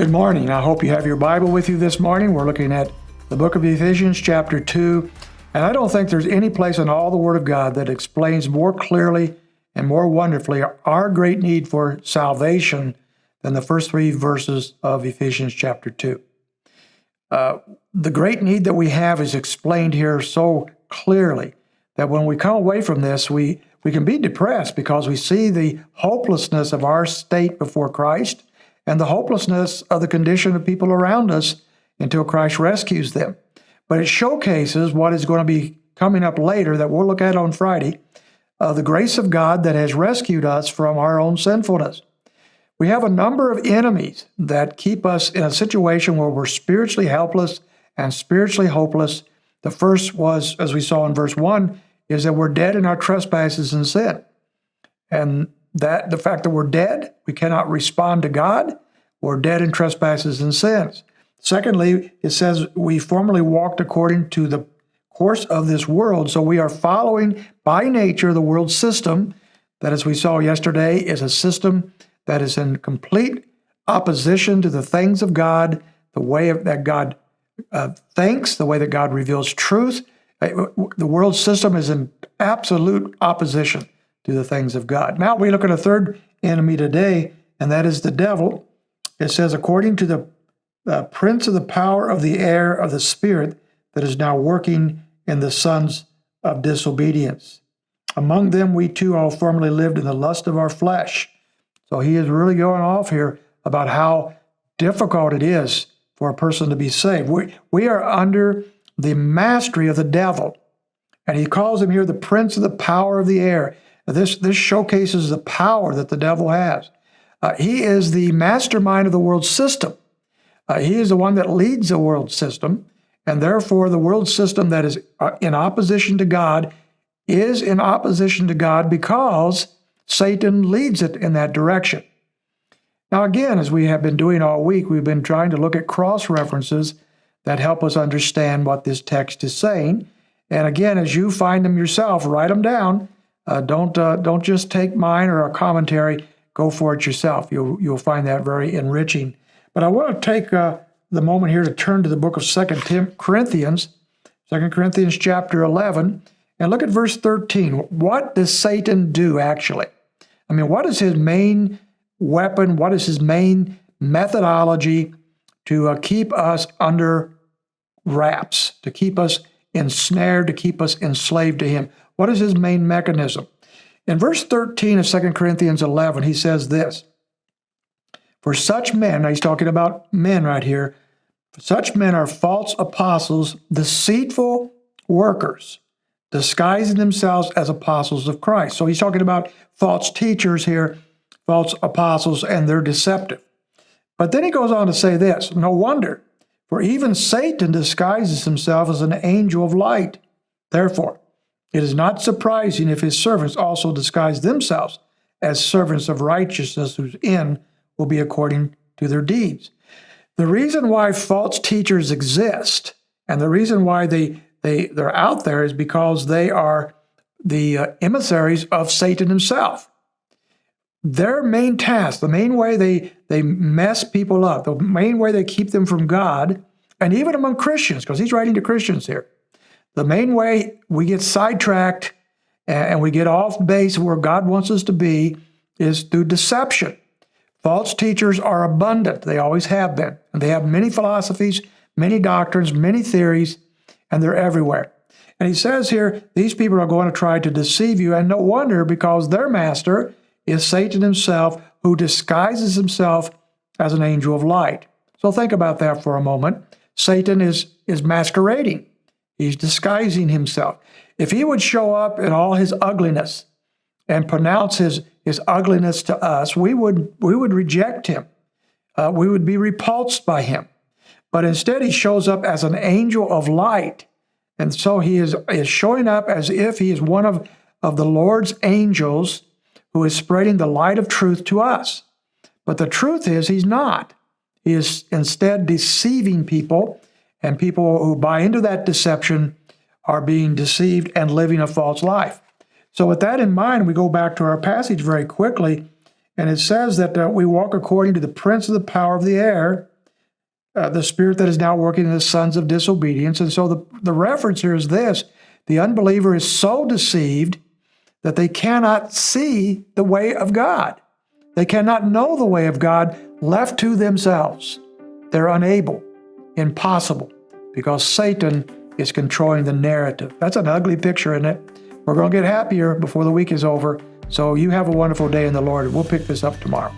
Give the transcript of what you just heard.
Good morning. I hope you have your Bible with you this morning. We're looking at the book of Ephesians chapter 2, and I don't think there's any place in all the Word of God that explains more clearly and more wonderfully our great need for salvation than the first three verses of Ephesians chapter 2. The great need that we have is explained here so clearly that when we come away from this, we can be depressed because we see the hopelessness of our state before Christ and the hopelessness of the condition of people around us until Christ rescues them. But it showcases what is going to be coming up later that we'll look at on Friday, the grace of God that has rescued us from our own sinfulness. We have a number of enemies that keep us in a situation where we're spiritually helpless and spiritually hopeless. The first was, as we saw in verse 1, is that we're dead in our trespasses and sin. And that the fact that we're dead, we cannot respond to God, we're dead in trespasses and sins. Secondly, it says we formerly walked according to the course of this world, so we are following by nature the world system that, as we saw yesterday, is a system that is in complete opposition to the things of God, the way that God thinks, the way that God reveals truth. The world system is in absolute opposition to the things of God. Now we look at a third enemy today, and that is the devil. It says, according to the prince of the power of the air of the spirit that is now working in the sons of disobedience. Among them we too all formerly lived in the lust of our flesh. So he is really going off here about how difficult it is for a person to be saved. We are under the mastery of the devil, and he calls him here the prince of the power of the air. This showcases the power that the devil has. He is the mastermind of the world system. He is the one that leads the world system, and therefore the world system that is in opposition to God is in opposition to God because Satan leads it in that direction. Now again, as we have been doing all week, we've been trying to look at cross-references that help us understand what this text is saying. And again, as you find them yourself, write them down. Don't just take mine or a commentary. Go for it yourself. You'll find that very enriching. But I want to take the moment here to turn to the book of 2 Corinthians chapter 11, and look at verse 13. What does Satan do actually? I mean, what is his main weapon? What is his main methodology to keep us under wraps, to keep us ensnared, to keep us enslaved to him? What is his main mechanism? In verse 13 of 2 Corinthians 11, he says this, for such men, now he's talking about men right here, for such men are false apostles, deceitful workers, disguising themselves as apostles of Christ. So he's talking about false teachers here, false apostles, and they're deceptive. But then he goes on to say this, no wonder, for even Satan disguises himself as an angel of light. Therefore, it is not surprising if his servants also disguise themselves as servants of righteousness, whose end will be according to their deeds. The reason why false teachers exist, and the reason why they're out there, is because they are the emissaries of Satan himself. Their main task, the main way they mess people up, the main way they keep them from God, and even among Christians, because he's writing to Christians here, the main way we get sidetracked and we get off base where God wants us to be is through deception. False teachers are abundant. They always have been. And they have many philosophies, many doctrines, many theories, and they're everywhere. And he says here, these people are going to try to deceive you, and no wonder, because their master is Satan himself, who disguises himself as an angel of light. So think about that for a moment. Satan is masquerading. He's disguising himself. If he would show up in all his ugliness and pronounce his ugliness to us, we would reject him. We would be repulsed by him. But instead, he shows up as an angel of light. And so he is showing up as if he is one of the Lord's angels who is spreading the light of truth to us. But the truth is, he's not. He is instead deceiving people, and people who buy into that deception are being deceived and living a false life. So with that in mind, we go back to our passage very quickly, and it says that we walk according to the prince of the power of the air, the spirit that is now working in the sons of disobedience. And so the reference here is this: the unbeliever is so deceived that they cannot see the way of God. They cannot know the way of God left to themselves. They're unable, impossible, because Satan is controlling the narrative. That's an ugly picture, isn't it? We're going to get happier before the week is over. So you have a wonderful day in the Lord. We'll pick this up tomorrow.